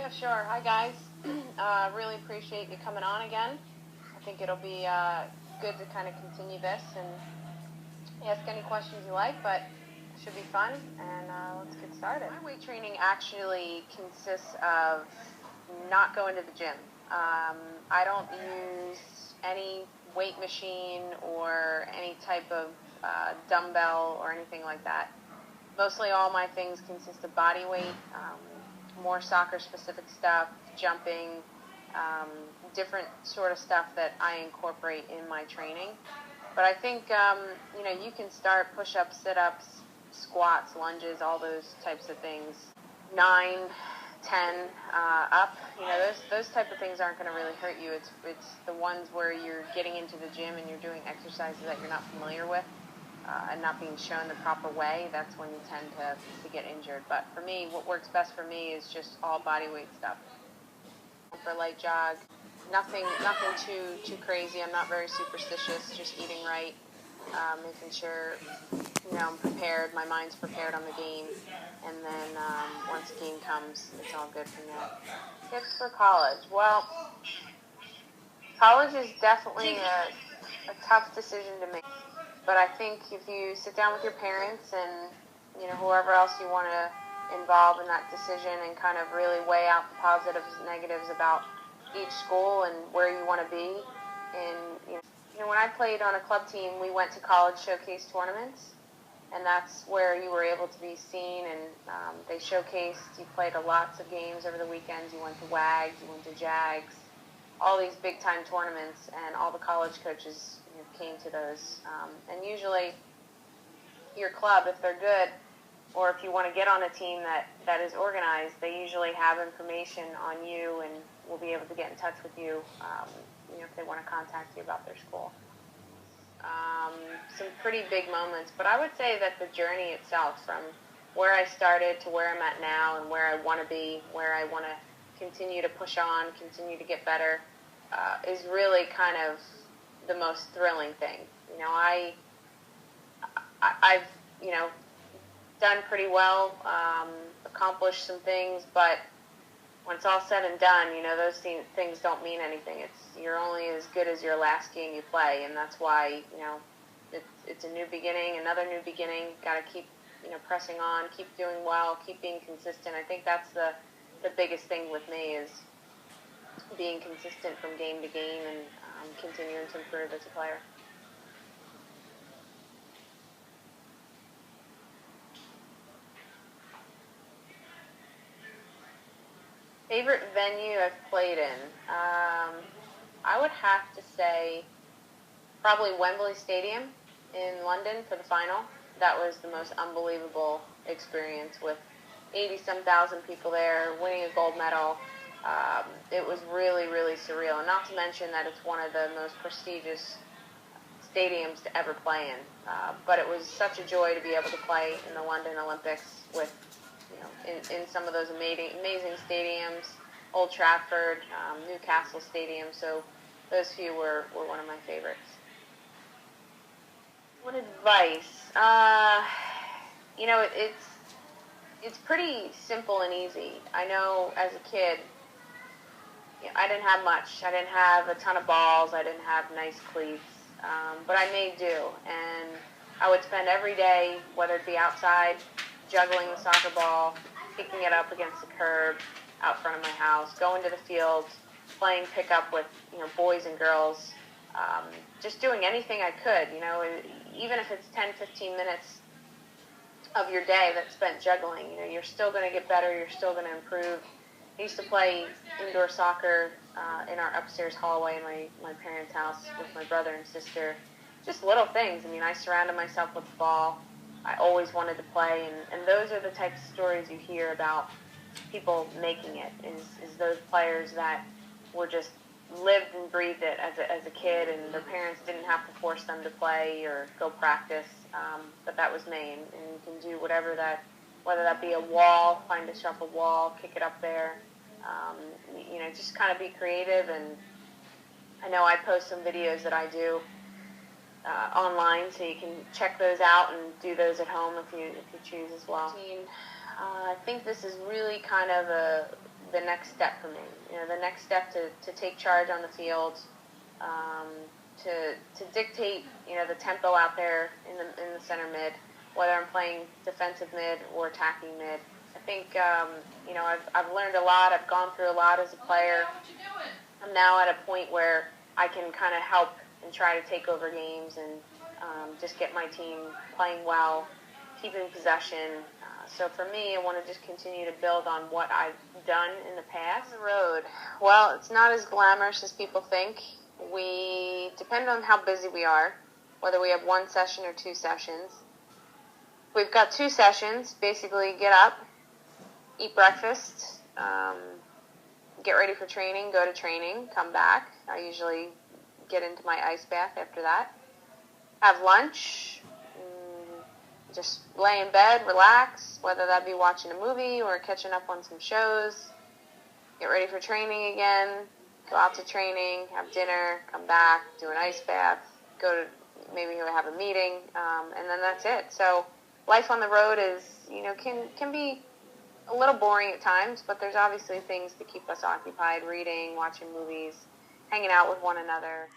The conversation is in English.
Yeah, sure. Hi, guys. Really appreciate you coming on again. I think it'll be good to kind of continue this and ask any questions you like, but it should be fun, and let's get started. My weight training actually consists of not going to the gym. I don't use any weight machine or any type of dumbbell or anything like that. Mostly all my things consist of body weight, more soccer-specific stuff, jumping, different sort of stuff that I incorporate in my training. But I think, you can start push-ups, sit-ups, squats, lunges, all those types of things. 9, 10 up, those type of things aren't going to really hurt you. It's the ones where you're getting into the gym and you're doing exercises that you're not familiar with. And not being shown the proper way, that's when you tend to get injured. But for me, what works best for me is just all body weight stuff. For a light jog, nothing too crazy. I'm not very superstitious, just eating right, making sure, I'm prepared, my mind's prepared on the game, and then once the game comes, it's all good from there. Tips for college. Well, college is definitely a tough decision to make. But I think if you sit down with your parents and, whoever else you want to involve in that decision and kind of really weigh out the positives and negatives about each school and where you want to be. And, when I played on a club team, we went to college showcase tournaments, and that's where you were able to be seen, and they showcased, you played lots of games over the weekends. You went to WAGs, you went to JAGs, all these big-time tournaments, and all the college coaches came to those. And usually your club, if they're good, or if you want to get on a team that is organized, they usually have information on you and will be able to get in touch with you, if they want to contact you about their school. Some pretty big moments, but I would say that the journey itself, from where I started to where I'm at now and where I want to be, where I want to continue to push on, continue to get better, is really kind of the most thrilling thing. I've done pretty well, accomplished some things, but when it's all said and done, those things don't mean anything. You're only as good as your last game you play, and that's why, it's a new beginning, another new beginning. Got to keep, pressing on, keep doing well, keep being consistent. I think that's the biggest thing with me, is being consistent from game to game and continuing to improve as a player. Favorite venue I've played in? I would have to say probably Wembley Stadium in London for the final. That was the most unbelievable experience, with 80-some thousand people there, winning a gold medal. It was really, really surreal, and not to mention that it's one of the most prestigious stadiums to ever play in. But it was such a joy to be able to play in the London Olympics with, in some of those amazing stadiums, Old Trafford, Newcastle Stadium. So those few were one of my favorites. What advice? It's pretty simple and easy. I know as a kid, I didn't have much. I didn't have a ton of balls. I didn't have nice cleats. But I made do. And I would spend every day, whether it be outside, juggling the soccer ball, kicking it up against the curb out front of my house, going to the field, playing pickup with, boys and girls, just doing anything I could, even if it's 10, 15 minutes of your day that's spent juggling, you're still going to get better, you're still going to improve. I used to play indoor soccer in our upstairs hallway in my parents' house with my brother and sister. Just little things. I surrounded myself with the ball. I always wanted to play, and those are the types of stories you hear about people making it, is those players that were just lived and breathed it as a kid, and their parents didn't have to force them to play or go practice, but that was me, and you can do whatever whether that be a wall, find a sharp wall, kick it up there, just kind of be creative. And I know I post some videos that I do online, so you can check those out and do those at home if you choose as well. I think this is really kind of the next step for me. The next step to take charge on the field, to dictate, the tempo out there in the center mid, whether I'm playing defensive mid or attacking mid. I think, I've learned a lot. I've gone through a lot as a player. I'm now at a point where I can kind of help and try to take over games and just get my team playing well, keeping possession. So for me, I want to just continue to build on what I've done in the past. On the road, well, it's not as glamorous as people think. We depend on how busy we are, whether we have one session or two sessions. We've got 2 sessions. Basically, get up, eat breakfast, get ready for training, go to training, come back. I usually get into my ice bath after that. Have lunch, just lay in bed, relax, whether that be watching a movie or catching up on some shows. Get ready for training again, go out to training, have dinner, come back, do an ice bath, go to maybe have a meeting, and then that's it. So life on the road is, can be a little boring at times, but there's obviously things to keep us occupied, reading, watching movies, hanging out with one another.